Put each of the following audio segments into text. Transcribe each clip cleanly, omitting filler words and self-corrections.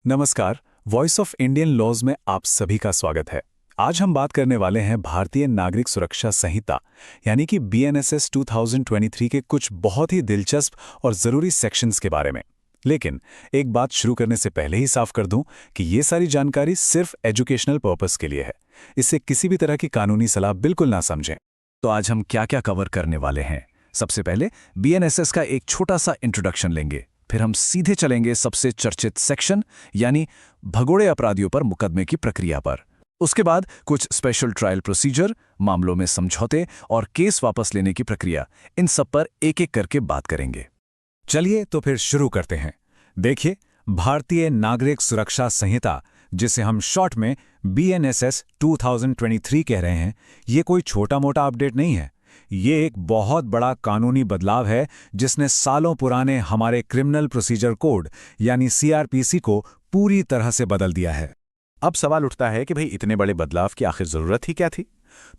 नमस्कार। Voice of Indian laws में आप सभी का स्वागत है। आज हम बात करने वाले हैं भारतीय नागरिक सुरक्षा संहिता यानी कि बीएनएसएस 2023 के कुछ बहुत ही दिलचस्प और ज़रूरी सेक्शंस के बारे में। लेकिन एक बात शुरू करने से पहले ही साफ कर दूं कि ये सारी जानकारी सिर्फ एजुकेशनल पर्पस के लिए है। इससे किसी भी तरह की कानूनी सलाह बिल्कुल ना समझें। तो आज हम क्या क्या कवर करने वाले हैं। सबसे पहले बीएनएसएस का एक छोटा सा इंट्रोडक्शन लेंगे, फिर हम सीधे चलेंगे सबसे चर्चित सेक्शन यानी भगोड़े अपराधियों पर मुकदमे की प्रक्रिया पर। उसके बाद कुछ स्पेशल ट्रायल प्रोसीजर, मामलों में समझौते और केस वापस लेने की प्रक्रिया, इन सब पर एक एक करके बात करेंगे। चलिए तो फिर शुरू करते हैं। देखिए, भारतीय नागरिक सुरक्षा संहिता, जिसे हम शॉर्ट में बीएनएसएस 2023 कह रहे हैं, ये कोई छोटा मोटा अपडेट नहीं है। ये एक बहुत बड़ा कानूनी बदलाव है जिसने सालों पुराने हमारे क्रिमिनल प्रोसीजर कोड यानी सीआरपीसी को पूरी तरह से बदल दिया है। अब सवाल उठता है कि भाई इतने बड़े बदलाव की आखिर जरूरत ही क्या थी।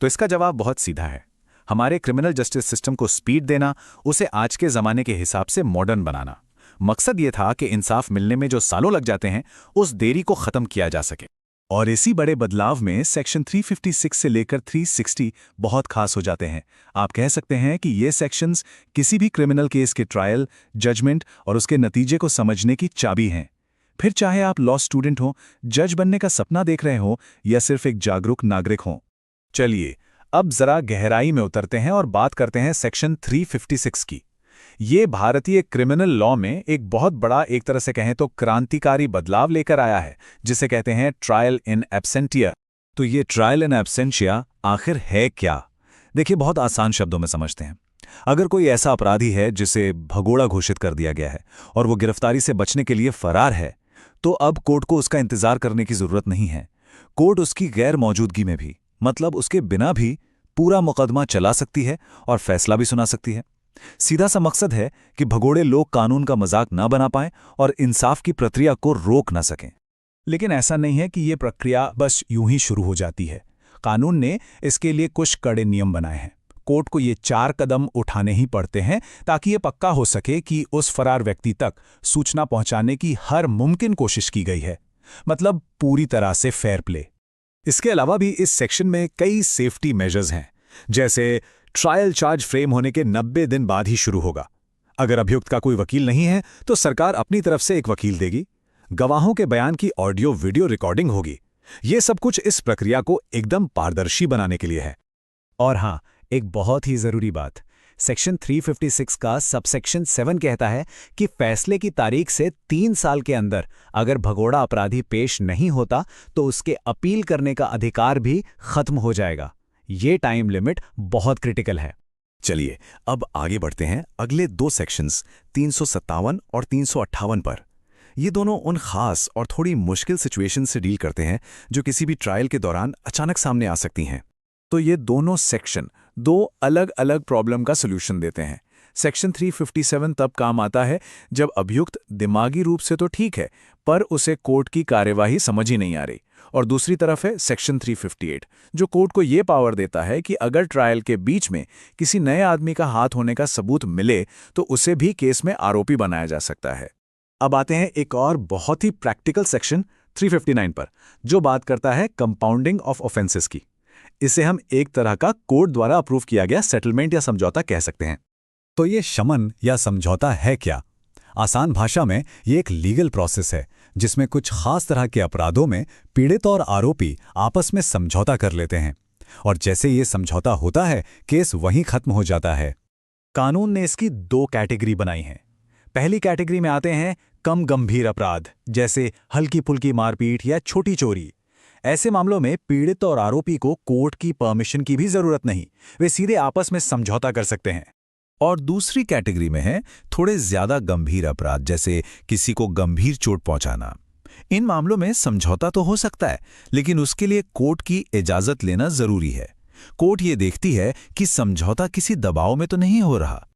तो इसका जवाब बहुत सीधा है, हमारे क्रिमिनल जस्टिस सिस्टम को स्पीड देना, उसे आज के जमाने के हिसाब से मॉडर्न बनाना। मकसद ये था कि इंसाफ मिलने में जो सालों लग जाते हैं उस देरी को खत्म किया जा सके। और इसी बड़े बदलाव में सेक्शन 356 से लेकर 360 बहुत खास हो जाते हैं। आप कह सकते हैं कि ये सेक्शंस किसी भी क्रिमिनल केस के ट्रायल, जजमेंट और उसके नतीजे को समझने की चाबी हैं। फिर चाहे आप लॉ स्टूडेंट हो, जज बनने का सपना देख रहे हो या सिर्फ एक जागरूक नागरिक हो। चलिए अब जरा गहराई में उतरते हैं और बात करते हैं सेक्शन 356 की। ये भारतीय क्रिमिनल लॉ में एक बहुत बड़ा, एक तरह से कहें तो क्रांतिकारी बदलाव लेकर आया है, जिसे कहते हैं ट्रायल इन एब्सेंटिया। तो ये ट्रायल इन एब्सेंटिया आखिर है क्या? देखिए, बहुत आसान शब्दों में समझते हैं। अगर कोई ऐसा अपराधी है जिसे भगोड़ा घोषित कर दिया गया है और वो गिरफ्तारी से बचने के लिए फरार है, तो अब कोर्ट को उसका इंतजार करने की जरूरत नहीं है। कोर्ट उसकी गैर मौजूदगी में भी, मतलब उसके बिना भी, पूरा मुकदमा चला सकती है और फैसला भी सुना सकती है। सीधा सा मकसद है कि भगोड़े लोग कानून का मजाक ना बना पाएं और इंसाफ की प्रक्रिया को रोक ना सकें। लेकिन ऐसा नहीं है कि ये प्रक्रिया बस यूं ही शुरू हो जाती है। कानून ने इसके लिए कुछ कड़े नियम बनाए हैं। कोर्ट को ये 4 कदम उठाने ही पड़ते हैं ताकि ये पक्का हो सके कि उस फरार व्यक्ति तक सूचना पहुंचाने की हर मुमकिन कोशिश की गई है, मतलब पूरी तरह से फेयर प्ले। इसके अलावा भी इस सेक्शन में कई सेफ्टी मेजर्स हैं, जैसे ट्रायल चार्ज फ्रेम होने के 90 दिन बाद ही शुरू होगा। अगर अभियुक्त का कोई वकील नहीं है तो सरकार अपनी तरफ से एक वकील देगी। गवाहों के बयान की ऑडियो वीडियो रिकॉर्डिंग होगी। ये सब कुछ इस प्रक्रिया को एकदम पारदर्शी बनाने के लिए है। और हाँ, एक बहुत ही जरूरी बात, सेक्शन 356 का सबसेक्शन 7 कहता है कि फैसले की तारीख से 3 साल के अंदर अगर भगोड़ा अपराधी पेश नहीं होता तो उसके अपील करने का अधिकार भी खत्म हो जाएगा। ये टाइम लिमिट बहुत क्रिटिकल है। चलिए अब आगे बढ़ते हैं अगले 2 सेक्शंस 357 और 358 पर। ये दोनों उन खास और थोड़ी मुश्किल सिचुएशन से डील करते हैं जो किसी भी ट्रायल के दौरान अचानक सामने आ सकती हैं। तो ये दोनों सेक्शन 2 अलग अलग प्रॉब्लम का सॉल्यूशन देते हैं। सेक्शन 357 तब काम आता है जब अभियुक्त दिमागी रूप से तो ठीक है, पर उसे कोर्ट की कार्यवाही समझ ही नहीं आ रही। और दूसरी तरफ है सेक्शन 358, जो कोर्ट को ये पावर देता है कि अगर ट्रायल के बीच में किसी नए आदमी का हाथ होने का सबूत मिले तो उसे भी केस में आरोपी बनाया जा सकता है। अब आते हैं एक और बहुत ही प्रैक्टिकल सेक्शन 359 पर, जो बात करता है कंपाउंडिंग ऑफ ऑफेंसेस की। इसे हम एक तरह का कोर्ट द्वारा अप्रूव किया गया सेटलमेंट या समझौता कह सकते हैं। तो ये शमन या समझौता है क्या? आसान भाषा में ये एक लीगल प्रोसेस है जिसमें कुछ खास तरह के अपराधों में पीड़ित और आरोपी आपस में समझौता कर लेते हैं, और जैसे ये समझौता होता है केस वहीं खत्म हो जाता है। कानून ने इसकी 2 कैटेगरी बनाई हैं। पहली कैटेगरी में आते हैं कम गंभीर अपराध, जैसे हल्की फुल्की मारपीट या छोटी चोरी। ऐसे मामलों में पीड़ित और आरोपी को कोर्ट की परमिशन की भी जरूरत नहीं, वे सीधे आपस में समझौता कर सकते हैं। और दूसरी कैटेगरी में है थोड़े ज्यादा गंभीर अपराध, जैसे किसी को गंभीर चोट पहुंचाना। इन मामलों में समझौता तो हो सकता है, लेकिन उसके लिए कोर्ट की इजाजत लेना जरूरी है। कोर्ट ये देखती है कि समझौता किसी दबाव में तो नहीं हो रहा।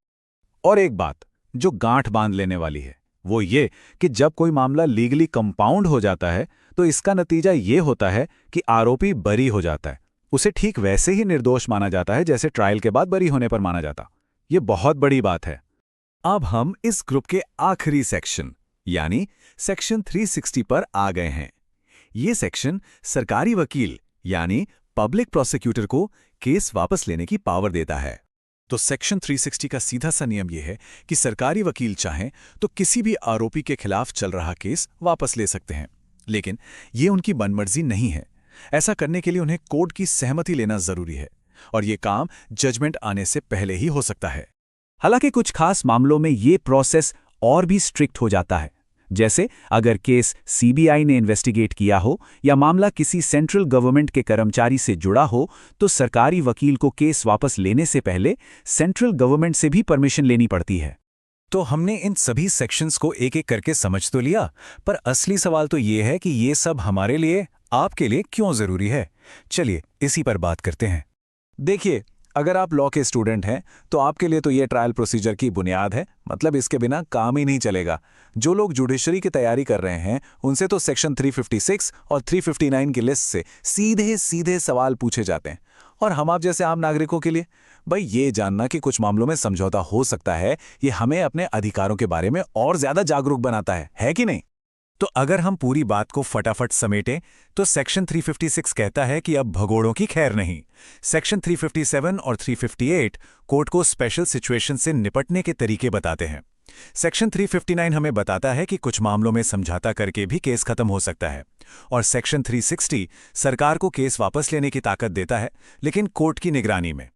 और एक बात जो गांठ बांध लेने वाली है वो ये कि जब कोई मामला लीगली कंपाउंड हो जाता है तो इसका नतीजा ये होता है कि आरोपी बरी हो जाता है। उसे ठीक वैसे ही निर्दोष माना जाता है जैसे ट्रायल के बाद बरी होने पर माना जाता। ये बहुत बड़ी बात है। अब हम इस ग्रुप के आखिरी सेक्शन यानी सेक्शन 360 पर आ गए हैं। ये सेक्शन सरकारी वकील यानी पब्लिक प्रोसिक्यूटर को केस वापस लेने की पावर देता है। तो सेक्शन 360 का सीधा सा नियम यह है कि सरकारी वकील चाहें तो किसी भी आरोपी के खिलाफ चल रहा केस वापस ले सकते हैं, लेकिन ये उनकी मनमर्जी नहीं है। ऐसा करने के लिए उन्हें कोर्ट की सहमति लेना जरूरी है, और ये काम जजमेंट आने से पहले ही हो सकता है। हालांकि कुछ खास मामलों में ये प्रोसेस और भी स्ट्रिक्ट हो जाता है, जैसे अगर केस सीबीआई ने इन्वेस्टिगेट किया हो या मामला किसी सेंट्रल गवर्नमेंट के कर्मचारी से जुड़ा हो, तो सरकारी वकील को केस वापस लेने से पहले सेंट्रल गवर्नमेंट से भी परमिशन लेनी पड़ती है। तो हमने इन सभी सेक्शंस को एक एक करके समझ तो लिया, पर असली सवाल तो ये है कि ये सब हमारे लिए, आपके लिए क्यों जरूरी है। चलिए इसी पर बात करते हैं। देखिए, अगर आप लॉ के स्टूडेंट हैं तो आपके लिए तो ये ट्रायल प्रोसीजर की बुनियाद है, मतलब इसके बिना काम ही नहीं चलेगा। जो लोग जुडिशरी की तैयारी कर रहे हैं उनसे तो सेक्शन 356 और 359 की लिस्ट से सीधे सीधे सवाल पूछे जाते हैं, और हम आप जैसे आम नागरिकों के लिए भाई ये जानना कि कुछ मामलों में समझौता हो सकता है, ये हमें अपने अधिकारों के बारे में और ज्यादा जागरूक बनाता है कि नहीं? तो अगर हम पूरी बात को फटाफट समेटें तो सेक्शन 356 कहता है कि अब भगोड़ों की खैर नहीं। सेक्शन 357 और 358 कोर्ट को स्पेशल सिचुएशन से निपटने के तरीके बताते हैं। सेक्शन 359 हमें बताता है कि कुछ मामलों में समझौता करके भी केस खत्म हो सकता है, और सेक्शन 360 सरकार को केस वापस लेने की ताकत देता है, लेकिन कोर्ट की निगरानी में।